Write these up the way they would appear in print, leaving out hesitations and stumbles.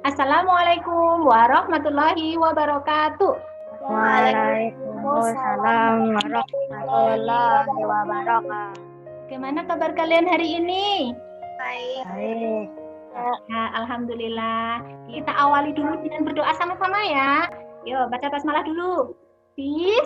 Assalamualaikum warahmatullahi wabarakatuh. Waalaikumsalam warahmatullahi wabarakatuh. Bagaimana kabar kalian hari ini? Baik. Nah, alhamdulillah. Kita awali dulu dengan berdoa sama-sama ya. Yuk, baca basmalah dulu. Ya,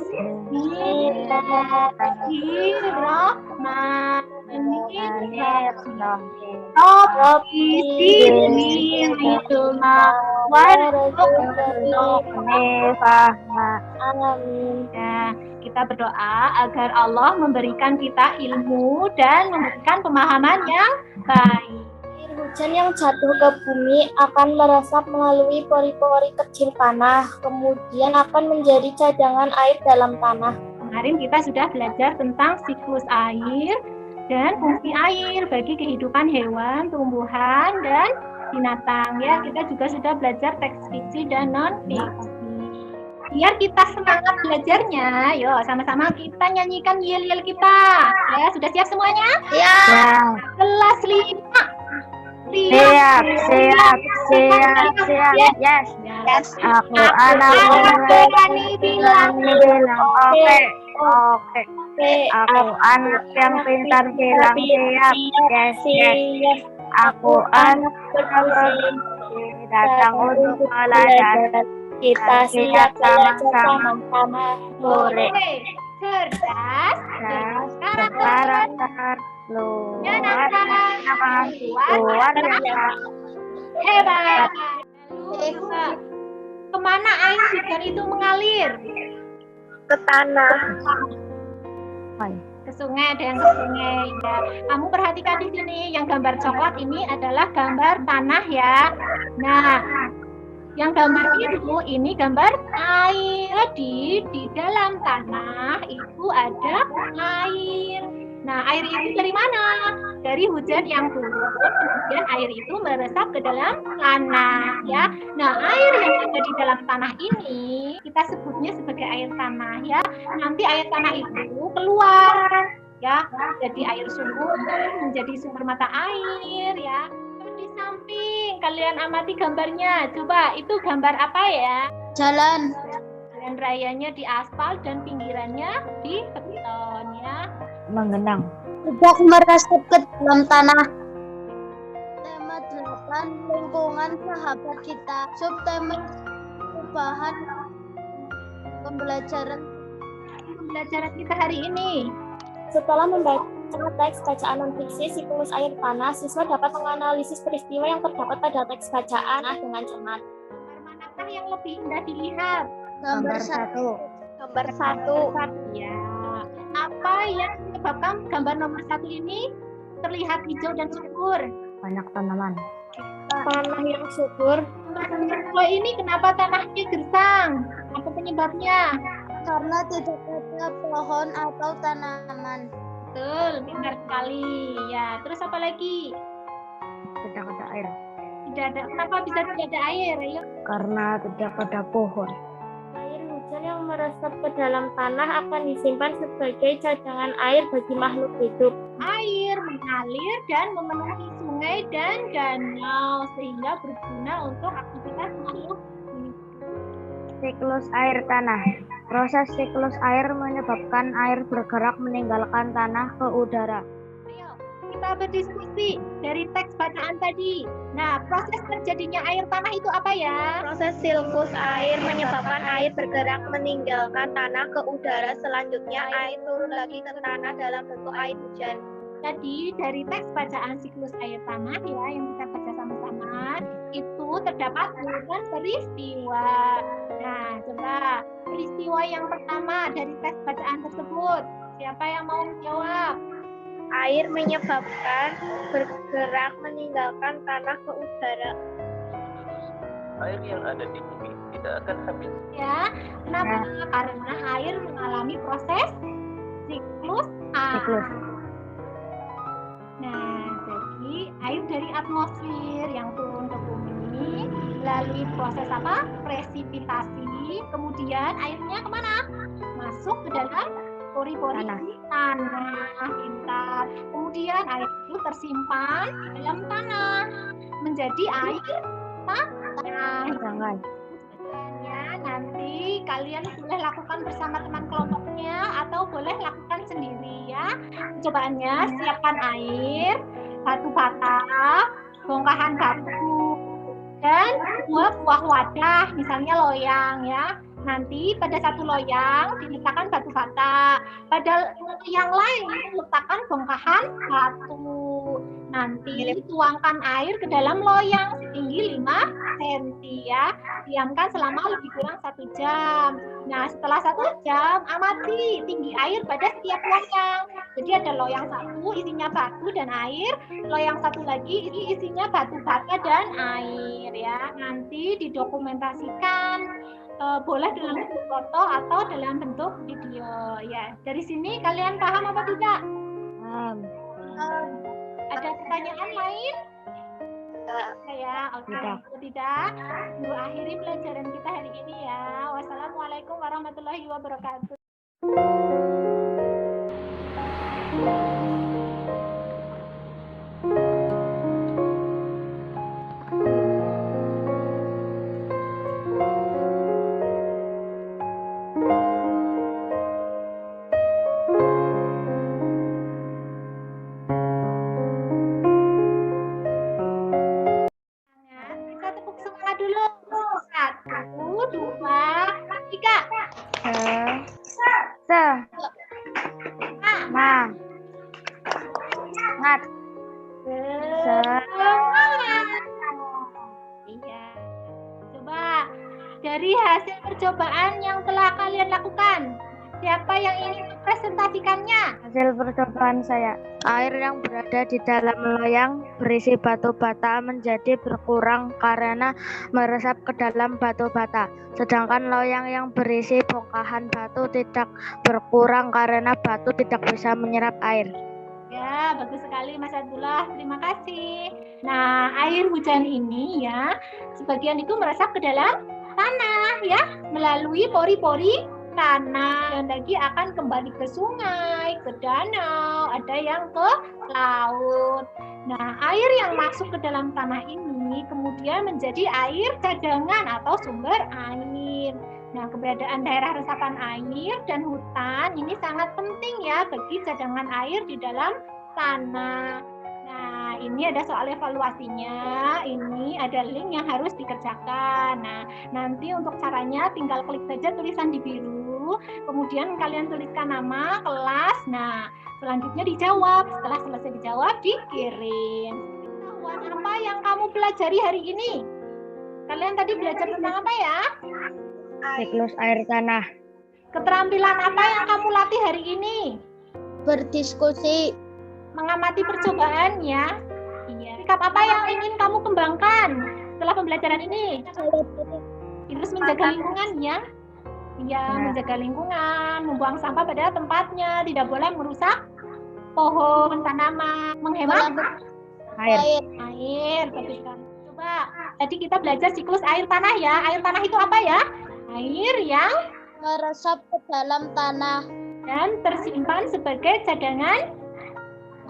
kita berdoa agar Allah memberikan kita ilmu dan memberikan pemahaman yang baik. Air hujan yang jatuh ke bumi akan meresap melalui pori-pori kecil tanah, kemudian akan menjadi cadangan air dalam tanah. Kemarin kita sudah belajar tentang siklus air dan fungsi air bagi kehidupan hewan, tumbuhan, dan binatang. Ya, kita juga sudah belajar teks fiksi dan non-fiksi. Biar kita semangat belajarnya, yuk sama-sama kita nyanyikan yel-yel kita. Ya, sudah siap semuanya? Ya. Kelas 5. Siap. Yes. Aku anak berani bilang oke. Aku anak yang pintar bilang siap. Yes. Aku anak yang datang untuk belajar. Kita siap sama-sama. Boleh. Cerdas, Karakter luar biasa. Hebat. Kemana air hujan itu mengalir? Ke tanah. Ke sungai, ada yang ke sungai. Ya. Kamu perhatikan di sini, yang gambar coklat ini adalah gambar tanah ya. Nah, yang gambar biru ini gambar air. Jadi di dalam tanah itu ada air. Nah, air itu dari mana? Dari hujan yang turun, kemudian air itu meresap ke dalam tanah ya. Nah, air yang ada di dalam tanah ini kita sebutnya sebagai air tanah ya. Nanti air tanah itu keluar ya, jadi air sumur, menjadi sumber mata air ya. Di samping kalian amati gambarnya. Coba itu gambar apa ya? Jalan. Jalan rayanya di aspal dan pinggirannya di beton ya. Menggenang. Tidak meresap ke dalam tanah. Tema 8 lingkungan sahabat kita. Subtema perubahan pembelajaran kita hari ini. Setelah membaca teks bacaan non-fiksi siklus air tanah, siswa dapat menganalisis peristiwa yang terdapat pada teks bacaan dengan cermat. Gambar manakah yang lebih indah dilihat? Gambar 1. Gambar 1. Ya. Apa yang menyebabkan gambar nomor 1 ini terlihat hijau dan subur? Banyak tanaman. Tanah yang subur. Kalau ini kenapa tanahnya gersang? Apa penyebabnya? Karena tidak ada pohon atau tanaman. Betul, benar sekali. Ya, terus apa lagi? Tidak ada air. Tidak ada. Kenapa bisa tidak ada air? Ayo. Karena tidak ada pohon. Air hujan yang meresap ke dalam tanah akan disimpan sebagai cadangan air bagi makhluk hidup. Air mengalir dan memenuhi sungai dan danau sehingga berguna untuk aktivitas makhluk hidup. Siklus air tanah. Proses siklus air menyebabkan air bergerak meninggalkan tanah ke udara. Ayo, kita berdiskusi dari teks bacaan tadi. Nah, proses terjadinya air tanah itu apa ya? Proses siklus air menyebabkan air bergerak meninggalkan tanah ke udara. Selanjutnya air turun lagi ke tanah dalam bentuk air hujan. Jadi dari teks bacaan siklus air tanah ya yang kita baca sama-sama itu terdapat urutan peristiwa. Nah, coba peristiwa yang pertama dari teks bacaan tersebut. Siapa yang mau menjawab? Air menyebabkan bergerak meninggalkan tanah ke udara. Air yang ada di bumi tidak akan habis. Ya, kenapa? Karena air mengalami proses siklus air. Nah, jadi air dari atmosfer yang turun ke bumi melalui proses apa? Presipitasi. Kemudian airnya kemana? Masuk ke dalam pori-pori tanah. Pintar. Kemudian air itu tersimpan di dalam tanah menjadi air Nah, Jangan. ya, nanti kalian boleh lakukan bersama teman kelompoknya atau boleh lakukan sendiri ya. Percobaannya, siapkan air, batu bata, bongkahan batu, dan 2 buah wadah, misalnya loyang ya. Nanti pada satu loyang diletakkan batu bata, pada yang lain letakkan bongkahan batu. Nanti tuangkan air ke dalam loyang setinggi 5 cm ya. Diamkan selama lebih kurang 1 jam. Nah, setelah 1 jam amati tinggi air pada setiap loyang. Jadi ada loyang satu isinya batu dan air, loyang satu lagi isinya batu bata dan air ya. Nanti didokumentasikan. Boleh dalam bentuk foto atau dalam bentuk video ya. Dari sini kalian paham apa tidak? Ada pertanyaan lain? Ya, oke. Kalau tidak, yuk akhiri pelajaran kita hari ini ya. Wassalamualaikum warahmatullahi wabarakatuh. Kita tepuk semangat dulu. 1, 2, 3. Ngat. Semangat. Iya. Coba dari hasil percobaan yang telah kalian lakukan, siapa yang ingin mempresentasikannya? Hasil percobaan saya, air yang berada di dalam loyang berisi batu bata menjadi berkurang karena meresap ke dalam batu bata. Sedangkan loyang yang berisi bongkahan batu tidak berkurang karena batu tidak bisa menyerap air. Ya, bagus sekali Mas Abdullah. Terima kasih. Nah, air hujan ini ya, sebagian itu meresap ke dalam tanah ya, melalui pori-pori tanah, dan lagi akan kembali ke sungai, ke danau, ada yang ke laut. Nah, air yang masuk ke dalam tanah ini kemudian menjadi air cadangan atau sumber air. Nah, keberadaan daerah resapan air dan hutan ini sangat penting ya bagi cadangan air di dalam tanah. Nah, ini ada soal evaluasinya, ini ada link yang harus dikerjakan. Nah, nanti untuk caranya tinggal klik saja tulisan di biru, kemudian kalian tuliskan nama, kelas, nah selanjutnya dijawab. Setelah selesai dijawab, dikirim. Pengetahuan apa yang kamu pelajari hari ini? Kalian tadi belajar tentang apa ya? Siklus air tanah. Keterampilan apa yang kamu latih hari ini? Berdiskusi. Mengamati percobaan ya. Iya. Sikap apa yang ingin kamu kembangkan setelah pembelajaran ini? Terus menjaga lingkungan ya. Iya, menjaga lingkungan, membuang sampah pada tempatnya, tidak boleh merusak pohon, tanaman, menghemat Air. bagus sekali. Coba, tadi kita belajar siklus air tanah ya. Air tanah itu apa ya? Air yang Meresap ke dalam tanah. dan tersimpan sebagai cadangan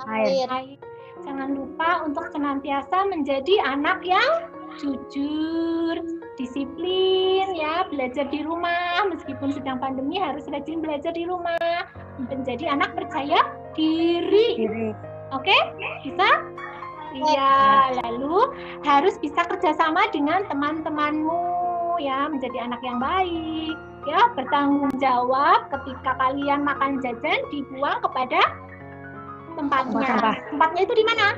Air. air. Jangan lupa untuk senantiasa menjadi anak yang jujur, disiplin ya, belajar di rumah meskipun sedang pandemi harus rajin belajar di rumah, menjadi anak percaya diri. Oke? Bisa? Iya, lalu harus bisa kerjasama dengan teman-temanmu ya, menjadi anak yang baik ya, bertanggung jawab ketika kalian makan jajan dibuang kepada tempatnya. Tempatnya itu di mana?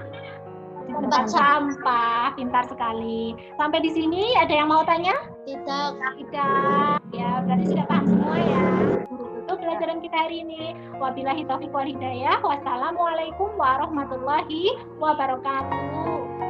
Di tempat sampah. Pintar sekali. Sampai di sini ada yang mau tanya? Tidak. Tidak. Ya, berarti sudah paham semua ya. Guru tutup pelajaran kita hari ini. Wabillahi taufiq wal hidayah. Wassalamualaikum warahmatullahi wabarakatuh.